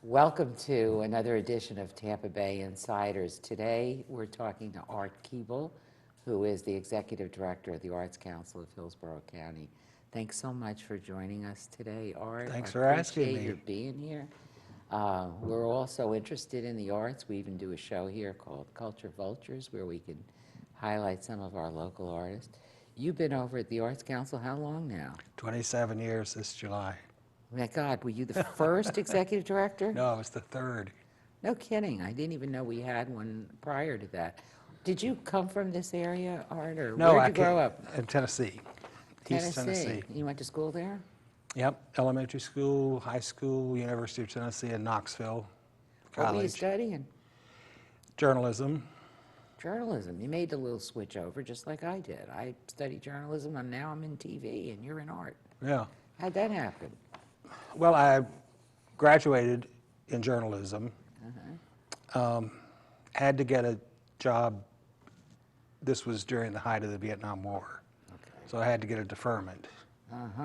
Welcome to another edition of Tampa Bay Insiders. Today, we're talking to Art Keeble, who is the Executive Director of the Arts Council of Hillsborough County. Thanks so much for joining us today, Art. Thanks for asking me. I appreciate your being here. We're also interested in the arts. We even do a show here called Culture Vultures, where we can highlight some of our local artists. You've been over at the Arts Council how long now? 27 years this July. My God, were you the first executive director? No, I was the third. No kidding. I didn't even know we had one prior to that. Did you come from this area, Art, or No, where did you grow up? In Tennessee. East Tennessee. You went to school there? Yep, elementary school, high school, University of Tennessee in Knoxville, What were you college. studying? Journalism. Journalism. You made the little switch over just like I did. I studied journalism and now I'm in TV and you're in art. Yeah. How'd that happen? Well, I graduated in journalism. Had to get a job. This was during the height of the Vietnam War. Okay. So I had to get a deferment.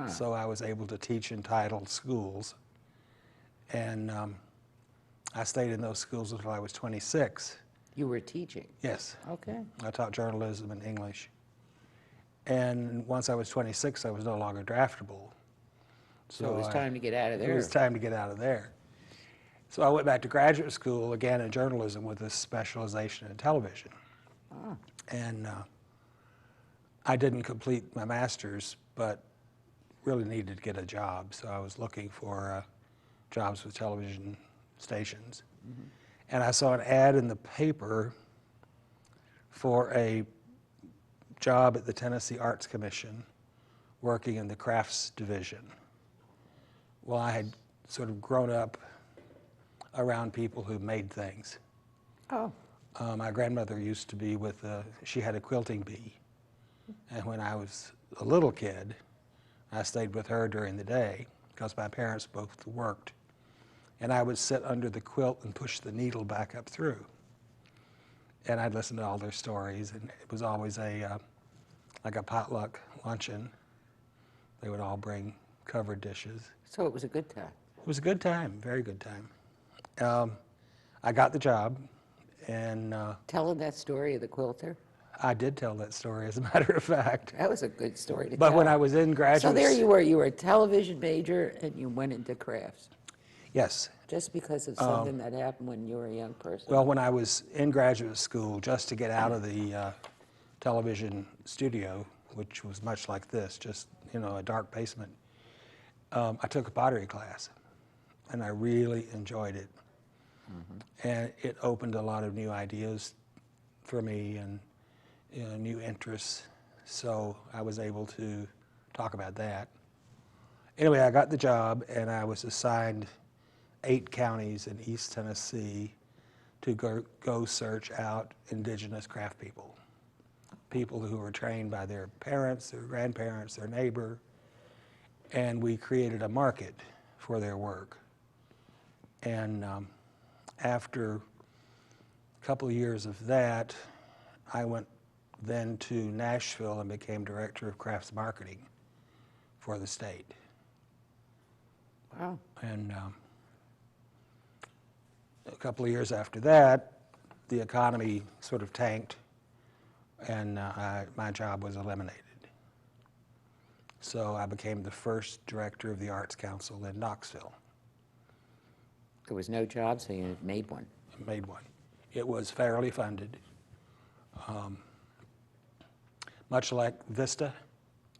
So I was able to teach in titled schools. And I stayed in those schools until I was 26. You were teaching? Yes. Okay. I taught journalism and English. And once I was 26, I was no longer draftable. So it was time to get out of there. It was time to get out of there. So I went back to graduate school again in journalism with a specialization in television. And I didn't complete my master's, but really needed to get a job. So I was looking for jobs with television stations. And I saw an ad in the paper for a job at the Tennessee Arts Commission working in the crafts division. Well, I had sort of grown up around people who made things. Oh. My grandmother used to be with, she had a quilting bee. And when I was a little kid, I stayed with her during the day because my parents both worked. And I would sit under the quilt and push the needle back up through. And I'd listen to all their stories, and it was always like a potluck luncheon. They would all bring covered dishes. So it was a good time. It was a good time, very good time. I got the job, and Telling that story of the quilter? I did tell that story, as a matter of fact. That was a good story to tell. But when I was in graduate... So there you were a television major and you went into crafts. Yes. Just because of something that happened when you were a young person? Well, when I was in graduate school, just to get out of the television studio, which was much like this, just, a dark basement, I took a pottery class, and I really enjoyed it. And it opened a lot of new ideas for me and new interests, so I was able to talk about that. Anyway, I got the job, and I was assigned 8 counties in East Tennessee to go search out indigenous craft people, people who were trained by their parents, their grandparents, their neighbor, and we created a market for their work. And after a couple of years of that, I went then to Nashville and became Director of Crafts Marketing for the state. Wow. And a couple of years after that, the economy sort of tanked, and my job was eliminated. So I became the first director of the Arts Council in Knoxville. There was no job, so you made one. I made one. It was fairly funded, much like Vista.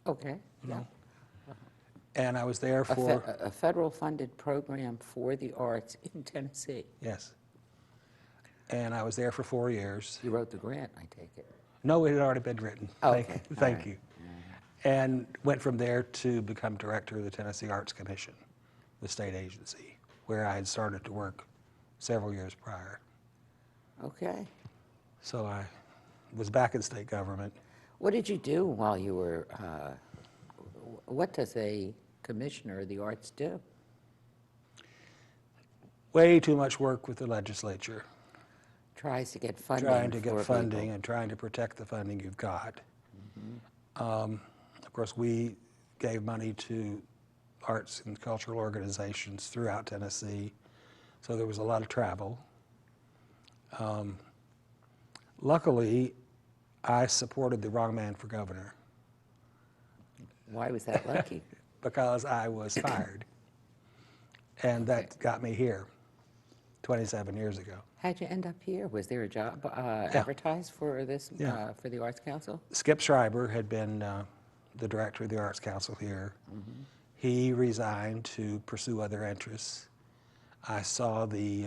Okay. Yeah. And I was there for... A federal-funded program for the arts in Tennessee. Yes. And I was there for 4 years. You wrote the grant, I take it. No, it had already been written. Oh, okay. Thank you. And went from there to become director of the Tennessee Arts Commission, the state agency, where I had started to work several years prior. Okay. So I was back in state government. What did you do while you were, what does a commissioner of the arts do? Way too much work with the legislature. Tries to get funding. Trying to get for funding people. and trying to protect the funding you've got. Of course, we gave money to arts and cultural organizations throughout Tennessee, so there was a lot of travel. Luckily, I supported the wrong man for governor Why was that lucky? because I was fired, and that got me here 27 years ago. How'd you end up here? Was there a job advertised for this, Yeah. for the Arts Council? Skip Schreiber had been the director of the Arts Council here. He resigned to pursue other interests. I saw the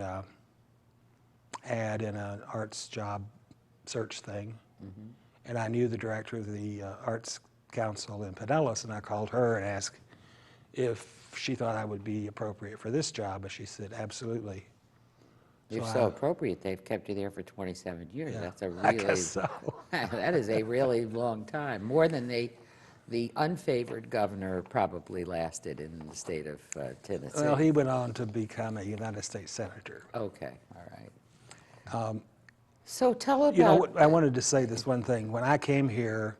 ad in an arts job search thing, and I knew the director of the Arts Council in Pinellas, and I called her and asked if she thought I would be appropriate for this job, and she said, absolutely. You're So so I- appropriate, they've kept you there for 27 years. Yeah, That's a I really, guess so. that is a really long time, more than the unfavored governor probably lasted in the state of Tennessee. Well, he went on to become a United States Senator. Okay, all right. So tell about... You know, I wanted to say this one thing. When I came here,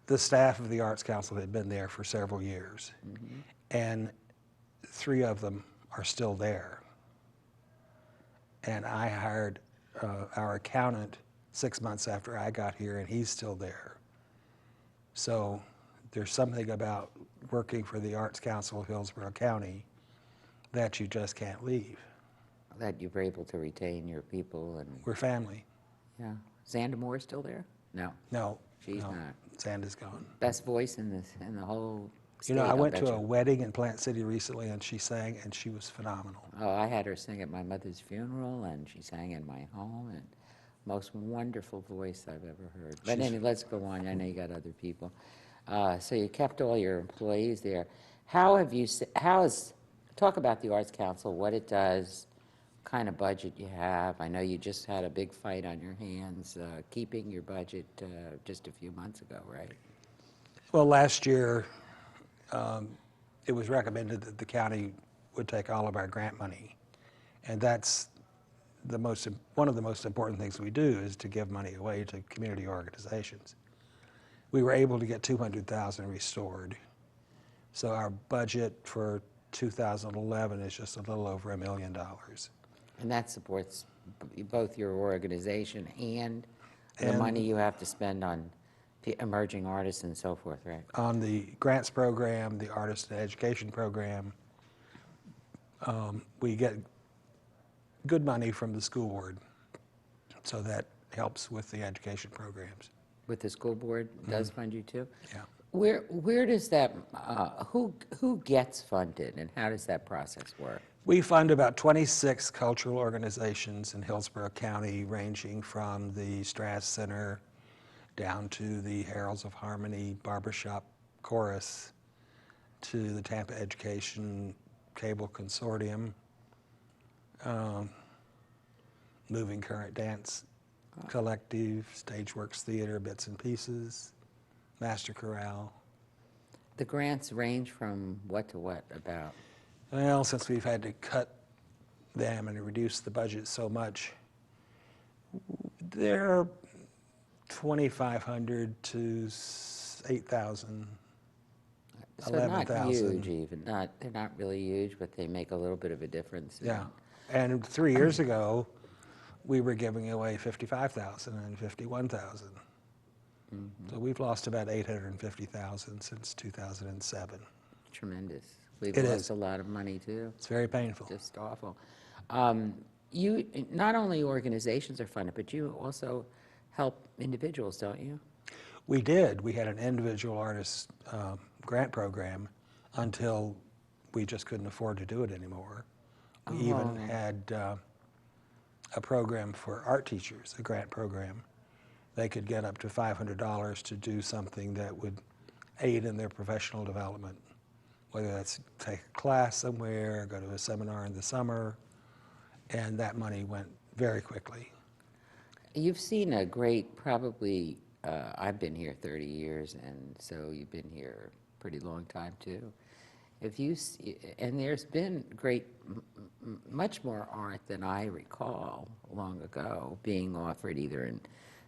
the staff of the Arts Council had been there for several years, and 3 of them are still there. And I hired our accountant 6 months after I got here, and he's still there. So there's something about working for the Arts Council of Hillsborough County that you just can't leave. That you were able to retain your people and, We're family. yeah. Xanda Moore's still there? No. No, She's no, not. Sanda's gone. Best voice in the whole state, You know, I I'll went bet to you. a wedding in Plant City recently, and she sang, and she was phenomenal. Oh, I had her sing at my mother's funeral, and she sang in my home, and most wonderful voice I've ever heard. But She's- anyway, let's go on. I know you got other people. So you kept all your employees there. How is, talk about the Arts Council, what it does, kind of budget you have. I know you just had a big fight on your hands, keeping your budget just a few months ago, right? Well, last year, it was recommended that the county would take all of our grant money. And that's one of the most important things we do is to give money away to community organizations. We were able to get $200,000 restored. So our budget for 2011 is just a little over $1 million. And that supports both your organization and the And- money you have to spend on emerging artists and so forth, right? On the grants program, the artist and education program, we get good money from the school board, so that helps with the education programs. With the school board does fund you too? Yeah. Where does that, who gets funded and how does that process work? We fund about 26 cultural organizations in Hillsborough County, ranging from the Strass Center down to the Heralds of Harmony Barbershop Chorus to the Tampa Education Keeble Consortium, Moving Current Dance Collective, Stageworks Theater, Bits and Pieces, Master Chorale. The grants range from what to what about? Well, since we've had to cut them and reduce the budget so much, they're 2,500 to 8,000, So not 11,000. huge even, they're not really huge, but they make a little bit of a difference. Yeah. And 3 years ago, we were giving away 55,000 and 51,000. So we've lost about 850,000 since 2007. Tremendous. We've It lost is. a lot of money too. It's very painful. Just awful. You, not only organizations are funded, but you also help individuals, don't you? We did. We had an individual artist grant program until we just couldn't afford to do it anymore. We even had a program for art teachers, a grant program. They could get up to $500 to do something that would aid in their professional development, whether that's take a class somewhere, go to a seminar in the summer, and that money went very quickly. You've seen a great, probably, I've been here 30 years, and so you've been here a pretty long time too. If you see, and there's been great, much more art than I recall long ago being offered either in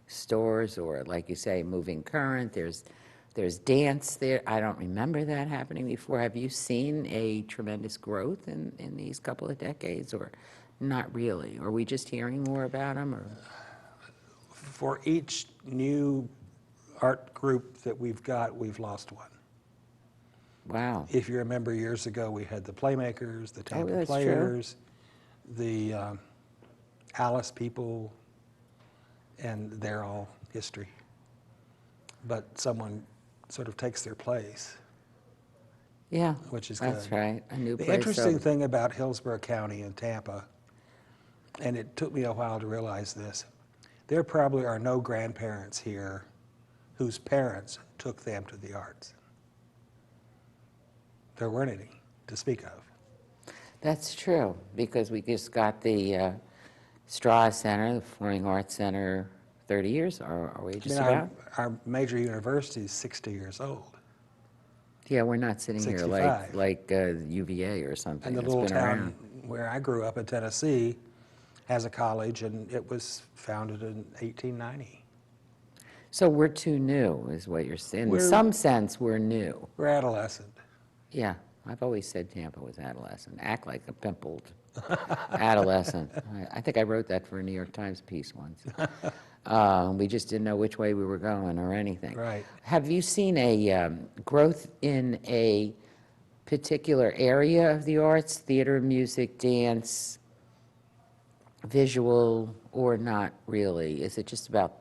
stores or, like you say, Moving Current. There's There's dance there. I don't remember that happening before. Have you seen a tremendous growth in these couple of decades, or not really? Are we just hearing more about them, or? For each new art group that we've got, we've lost one. Wow. If you remember years ago, we had the Playmakers, the Tampa that's true. Players, the Alice people, and they're all history. But someone sort of takes their place, Yeah, which is that's good. right. A new The place. interesting thing about Hillsborough County and Tampa, and it took me a while to realize this, there probably are no grandparents here whose parents took them to the arts. There weren't any to speak of. That's true, because we just got the Straw Center, the Performing Arts Center, 30 years, are we just about? Our major university is 60 years old. Yeah, we're not sitting here 65. like UVA or something. And the It's little been town around. where I grew up in Tennessee has a college, and it was founded in 1890. So we're too new, is what you're saying. In We're- some sense, we're new. We're adolescent. Yeah, I've always said Tampa was adolescent. Act like a pimpled adolescent. I think I wrote that for a New York Times piece once. We just didn't know which way we were going or anything. Right. Have you seen a growth in a particular area of the arts, theater, music, dance, visual, or not really? Is it just about,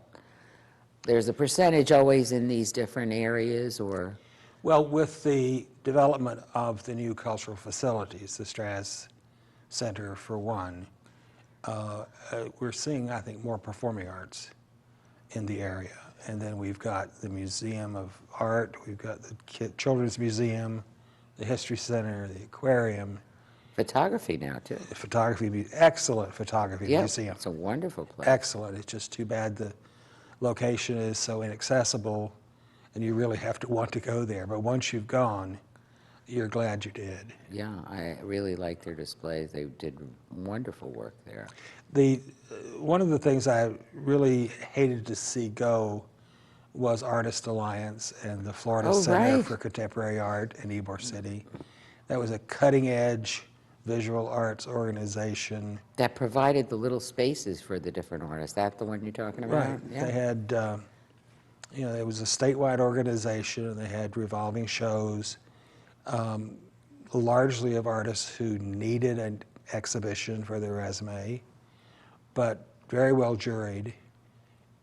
there's a percentage always in these different areas, or? Well, with the development of the new cultural facilities, the Strass Center for one, we're seeing, I think, more performing arts in the area. And then we've got the Museum of Art, we've got the Children's Museum, the History Center, the Aquarium, Photography now, too. the photography, excellent photography Yeah, museum. it's a wonderful place. Excellent. It's just too bad the location is so inaccessible and you really have to want to go there. But once you've gone, you're glad you did. Yeah, I really liked their displays. They did wonderful work there. One of the things I really hated to see go was Artist Alliance and the Florida Oh, Center right. for Contemporary Art in Ybor City. That was a cutting-edge visual arts organization. That provided the little spaces for the different artists. That the one you're talking about? Right. Yeah. They had, it was a statewide organization, and they had revolving shows, largely of artists who needed an exhibition for their resume, but very well juried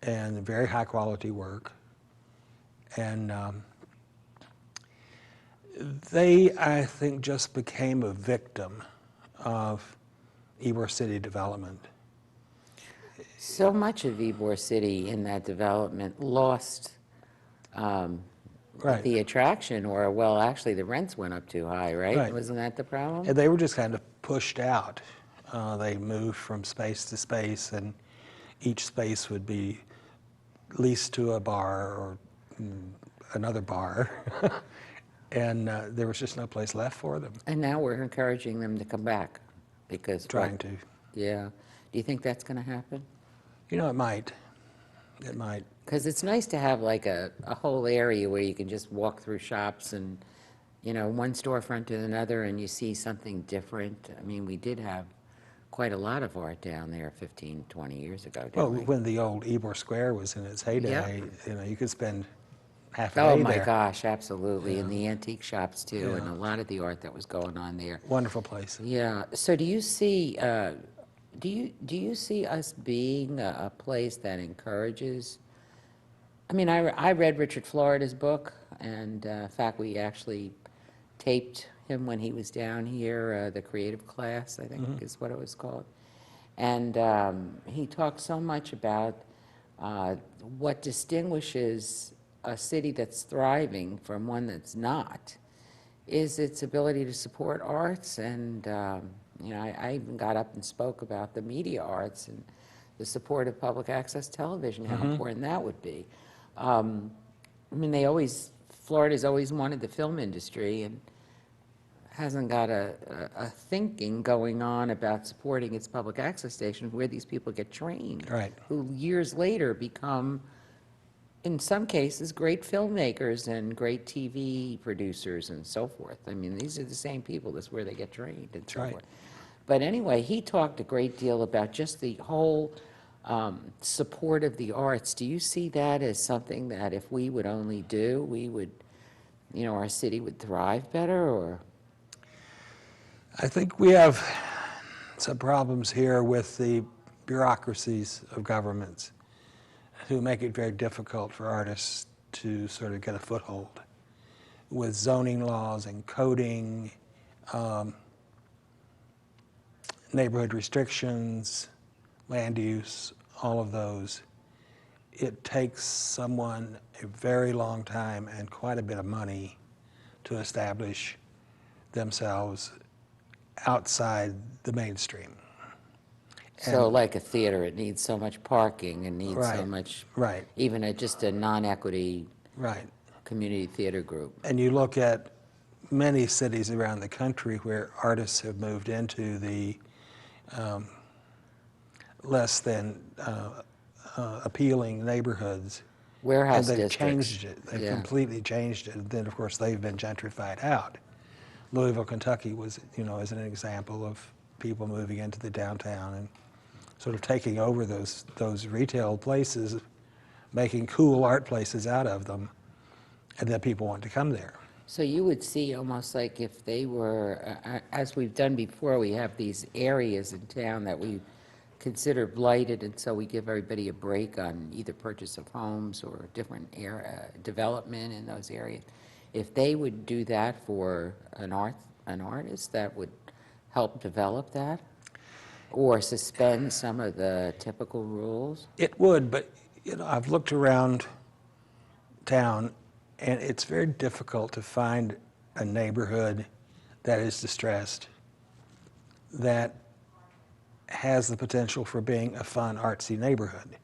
and very high quality work. And they, I think, just became a victim of Ybor City development. So much of Ybor City in that development lost Right. the attraction, or, well, actually, the rents went up too high, right? Right. Wasn't that the problem? And they were just kind of pushed out. They moved from space to space, and each space would be leased to a bar or another bar. And there was just no place left for them. And now we're encouraging them to come back, because. Trying to. Yeah. Do you think that's going to happen? You know, it might. It might. Because it's nice to have like a whole area where you can just walk through shops and, one storefront to another, and you see something different. I mean, we did have quite a lot of art down there 15, 20 years ago, didn't Well, we? when the old Ybor Square was in its heyday, you could spend half a Oh, day my there. gosh, absolutely. And the antique shops, too, and Yeah. a lot of the art that was going on there. Wonderful place. Yeah. So do you see, do you see us being a place that encourages? I mean, I read Richard Florida's book, and in fact, we actually taped him when he was down here, the creative class, I think is what it was called. And he talked so much about what distinguishes a city that's thriving from one that's not, is its ability to support arts. And I even got up and spoke about the media arts and the support of public access television, how important that would be. I mean, Florida's always wanted the film industry and hasn't got a thinking going on about supporting its public access stations where these people get trained. Right. Who years later become in some cases, great filmmakers and great TV producers and so forth. I mean, these are the same people, that's where they get trained and so right. forth. But anyway, he talked a great deal about just the whole support of the arts. Do you see that as something that if we would only do, we would, you know, our city would thrive better, or? I think we have some problems here with the bureaucracies of governments who make it very difficult for artists to sort of get a foothold with zoning laws and coding, neighborhood restrictions, land use, all of those. It takes someone a very long time and quite a bit of money to establish themselves outside the mainstream. So And- like a theater, it needs so much parking and needs so Right, much, right, even just a non-equity right. community theater group. And you look at many cities around the country where artists have moved into the less than appealing neighborhoods. Warehouse And they've districts. changed it. They've Yeah. completely changed it. And then, of course, they've been gentrified out. Louisville, Kentucky was, you know, as an example of people moving into the downtown and sort of taking over those retail places, making cool art places out of them, and then people want to come there. So you would see almost like if they were, as we've done before, we have these areas in town that we consider blighted, and so we give everybody a break on either purchase of homes or different development in those areas. If they would do that for an artist, that would help develop that? Or suspend some of the typical rules? It would, but, you know, I've looked around town, and it's very difficult to find a neighborhood that is distressed, that has the potential for being a fun, artsy neighborhood.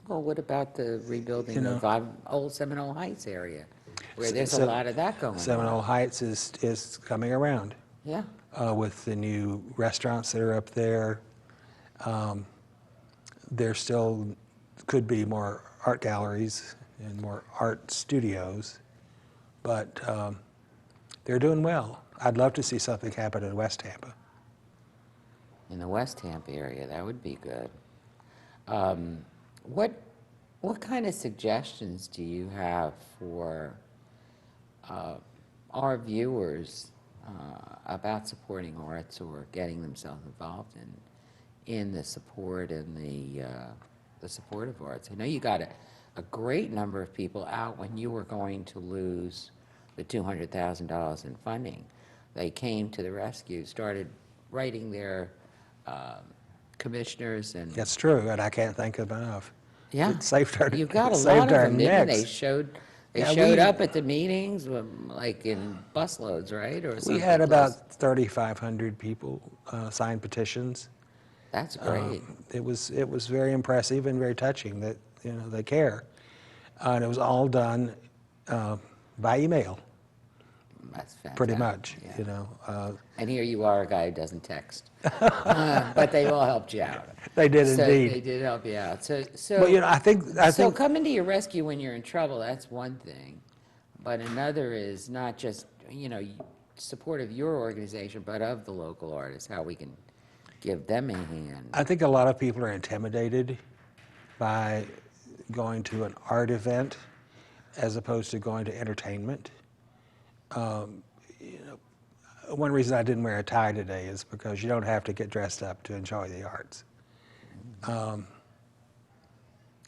Well, what about the rebuilding You know. of Old Seminole Heights area, where there's a Se- lot of that going Seminole on? Heights is coming around Yeah, with the new restaurants that are up there. There still could be more art galleries and more art studios, but they're doing well. I'd love to see something happen in West Tampa. in the West Tampa area, that would be good. What kind of suggestions do you have for our viewers about supporting arts or getting themselves involved in the support and the support of arts? I know you got a great number of people out when you were going to lose the $200,000 in funding. They came to the rescue, started writing their commissioners and That's true, and I can't think of enough. yeah, It saved our, you've got it a saved lot of our them, didn't they? necks. They Yeah, showed we- up at the meetings, like in busloads, right, or something We had close. about 3,500 people sign petitions. That's great. It was very impressive and very touching that, you know, they care. And it was all done by email, That's fantastic. pretty much, Yeah. you know. And here you are, a guy who doesn't text, but they all helped you out. They did So indeed. they did help you out. So But, you know, I think, so coming to your rescue when you're in trouble, that's one thing. But another is not just, you know, support of your organization, but of the local artists, how we can give them a hand. I think a lot of people are intimidated by going to an art event as opposed to going to entertainment. You know, one reason I didn't wear a tie today is because you don't have to get dressed up to enjoy the arts.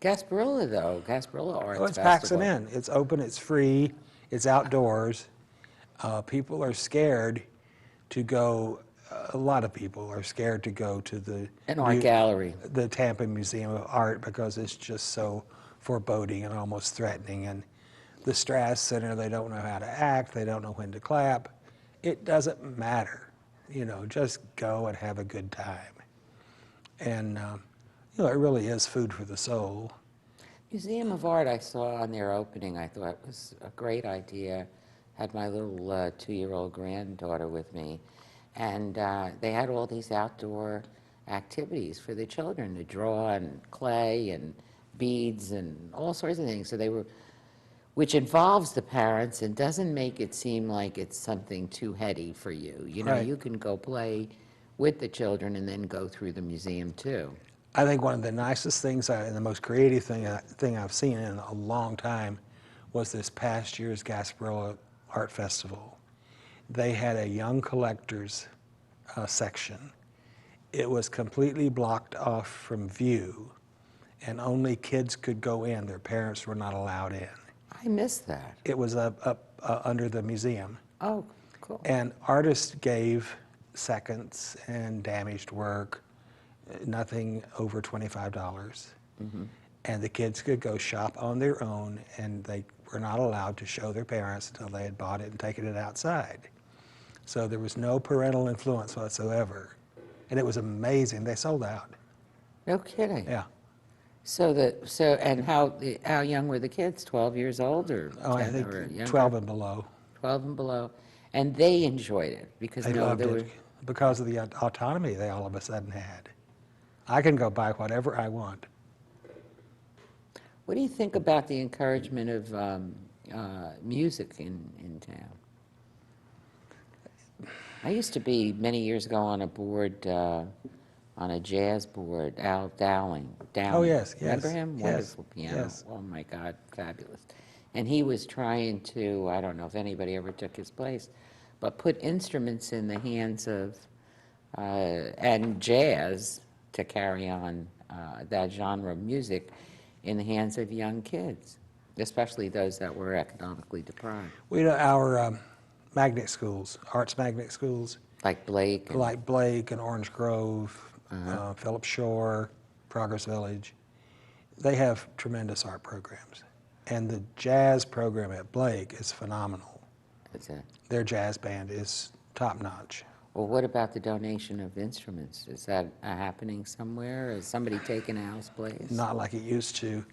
Gasparilla, though, Gasparilla Arts Oh, it's Festival. Paxton Inn. It's open, it's free, it's outdoors. People are scared to go, a lot of people are scared to go to An art gallery. the Tampa Museum of Art because it's just so foreboding and almost threatening. And the Strass Center, they don't know how to act, they don't know when to clap. It doesn't matter, you know, just go and have a good time. And, you know, it really is food for the soul. Museum of Art, I saw on their opening, I thought was a great idea. Had my little 2-year-old granddaughter with me, and they had all these outdoor activities for the children to draw and clay and beads and all sorts of things. So they were which involves the parents and doesn't make it seem like it's something too heady for you. You know, Right. you can go play with the children and then go through the museum too. I think one of the nicest things and the most creative thing I've seen in a long time was this past year's Gasparilla Art Festival. They had a young collectors section. It was completely blocked off from view, and only kids could go in. Their parents were not allowed in. I missed that. It was up under the museum. Oh, cool. And artists gave seconds and damaged work, nothing over $25. And the kids could go shop on their own, and they were not allowed to show their parents until they had bought it and taken it outside. So there was no parental influence whatsoever. And it was amazing. They sold out. No kidding. Yeah. And how young were the kids? 12 years old or 10 Oh, I think or younger? 12 and below. 12 and below. And they enjoyed it because They no, loved there it were because of the autonomy they all of a sudden had. I can go buy whatever I want. What do you think about the encouragement of music in town? I used to be, many years ago, on a board, on a jazz board, Al Dowling. Oh, yes, yes. Remember him? Yes, Wonderful piano. yes. Oh, my God, fabulous. And he was trying to, I don't know if anybody ever took his place, but put instruments in the hands of, and jazz to carry on that genre of music in the hands of young kids, especially those that were economically deprived. We know our magnet schools, arts magnet schools, Like Blake. And, like Blake and Orange Grove, Phillips Shore, Progress Village, they have tremendous art programs. And the jazz program at Blake is phenomenal. that's it. Their jazz band is top notch. Well, what about the donation of instruments? Is that happening somewhere? Is somebody taking Al's place? Not like it used to.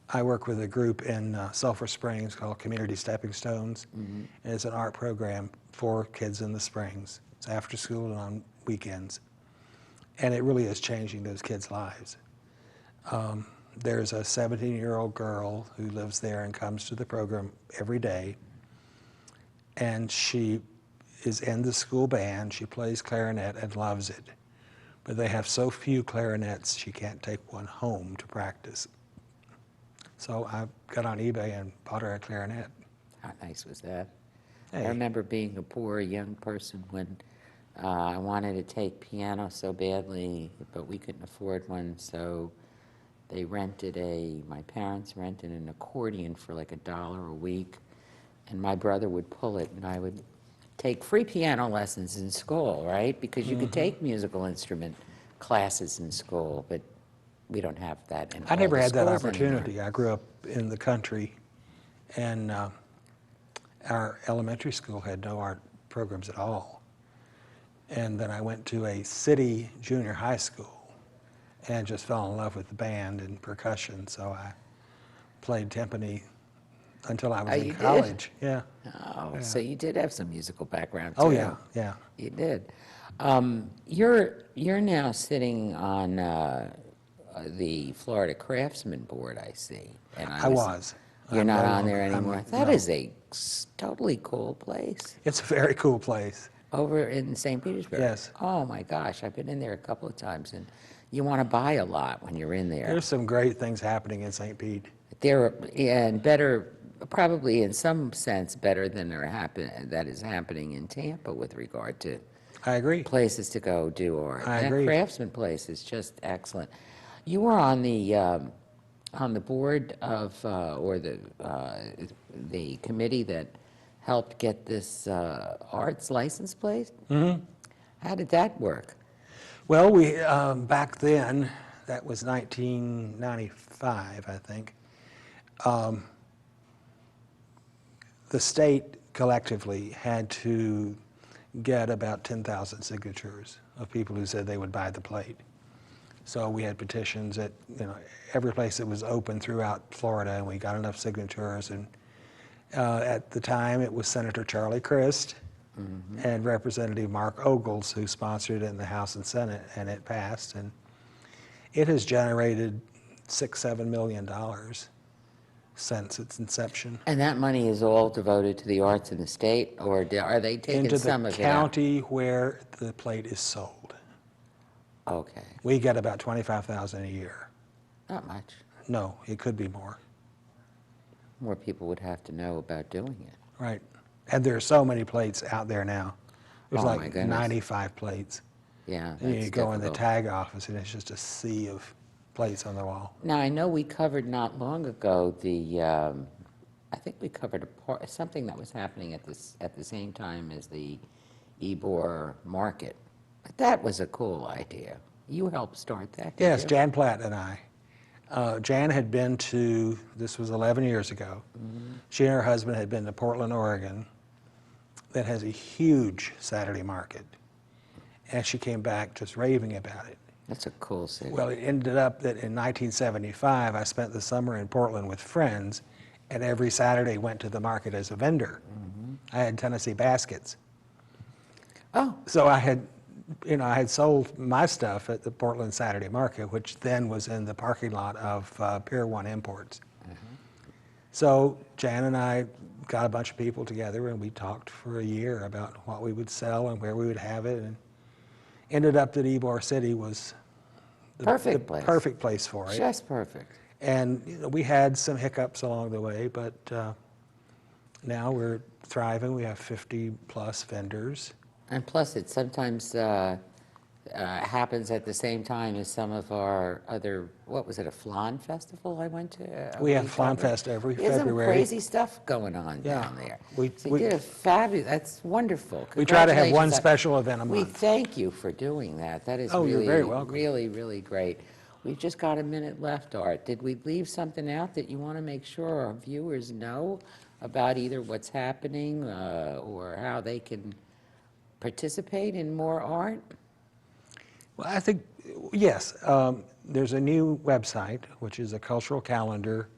I work with a group in Sulphur Springs called Community Stepping Stones. And it's an art program for kids in the Springs. It's after school and on weekends. And it really is changing those kids' lives. There's a 17-year-old girl who lives there and comes to the program every day. And she is in the school band. She plays clarinet and loves it. But they have so few clarinets, she can't take one home to practice. So I got on eBay and bought her a clarinet. How nice was that? Hey. I remember being a poor young person when I wanted to take piano so badly, but we couldn't afford one, so they my parents rented an accordion for like $1 a week, and my brother would pull it, and I would take free piano lessons in school, right? Because you could take musical instrument classes in school, but we don't have that in I never all the had that schools opportunity. anymore. I grew up in the country, and our elementary school had no art programs at all. And then I went to a city junior high school and just fell in love with the band and percussion, so I played timpani until I was Oh, in you did? college. Yeah. Oh, so you did have some musical background, too. Oh, yeah, yeah. You did. You're now sitting on the Florida Craftsman Board, I see. And I was. You're I'm not no on there longer. anymore. That No. is a totally cool place. It's a very cool place. Over in St. Petersburg? Yes. Oh, my gosh, I've been in there a couple of times, and you want to buy a lot when you're in there. There's some great things happening in St. Pete. And better, probably in some sense, better than that is happening in Tampa with regard to I agree. places to go do art. I That agree. Craftsman place is just excellent. You were on the board of or the committee that helped get this arts license plate. Mm-hmm. How did that work? Well, we back then, that was 1995, I think. The state collectively had to get about 10,000 signatures of people who said they would buy the plate. So we had petitions at every place that was open throughout Florida, and we got enough signatures. And at the time, it was Senator Charlie Crist and Representative Mark Ogles who sponsored it in the House and Senate, and it passed. And it has generated $6-7 million since its inception. And that money is all devoted to the arts in the state, or are they taking Into some the of it out? county where the plate is sold. Okay, We get about $25,000 a year. not much. No, it could be more. More people would have to know about doing it. Right. And there are so many plates out there now. There's Oh, my like goodness. 95 plates. Yeah, And that's you go in the difficult. tag office and it's just a sea of plates on the wall. Now, I know we covered not long ago I think we covered something that was happening at the same time as the Ybor market. But that was a cool idea. You helped start that, did Yes, you? Jan Platt and I. Jan had been to, this was 11 years ago, she and her husband had been to Portland, Oregon, that has a huge Saturday market. And she came back just raving about it. That's a cool city. Well, it ended up that in 1975, I spent the summer in Portland with friends, and every Saturday went to the market as a vendor. I had Tennessee baskets. Oh, So I had sold my stuff at the Portland Saturday Market, which then was in the parking lot of Pier 1 Imports. So Jan and I got a bunch of people together, and we talked for a year about what we would sell and where we would have it, and ended up that Ybor City was the Perfect place. perfect place for it. just perfect. And we had some hiccups along the way, but now we're thriving. We have 50-plus vendors. And plus, it sometimes happens at the same time as some of our other, what was it, a flan festival I went to? We have week Flan over? Fest every There's February. some crazy stuff going on Yeah. down there. We- So you did a fabulous, that's wonderful. We try to have one Congratulations. special event a We month. thank you for doing that. That is Oh, you're really, very welcome. really, really great. We've just got a minute left, Art. Did we leave something out that you want to make sure our viewers know about either what's happening or how they can participate in more art? Well, I think, yes, there's a new website, which is a cultural calendar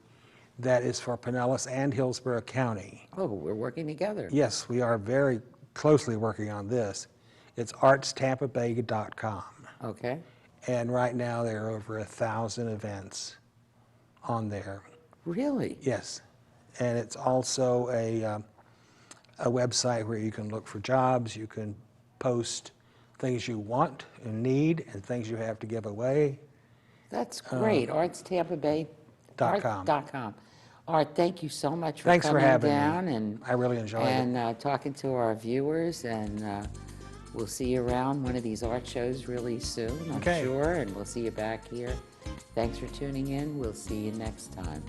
that is for Pinellas and Hillsborough County. Oh, we're working together. Yes, we are very closely working on this. It's artstampabay.com. Okay. And right now there are over 1,000 events on there. Really? Yes. And it's also a website where you can look for jobs, you can post things you want and need and things you have to give away. That's great. .com. .com. Art, thank you so much for Thanks for coming having me. down and I really enjoyed it. and talking to our viewers, and we'll see you around one of these art shows really soon, I'm Okay. sure, and we'll see you back here. Thanks for tuning in. We'll see you next time.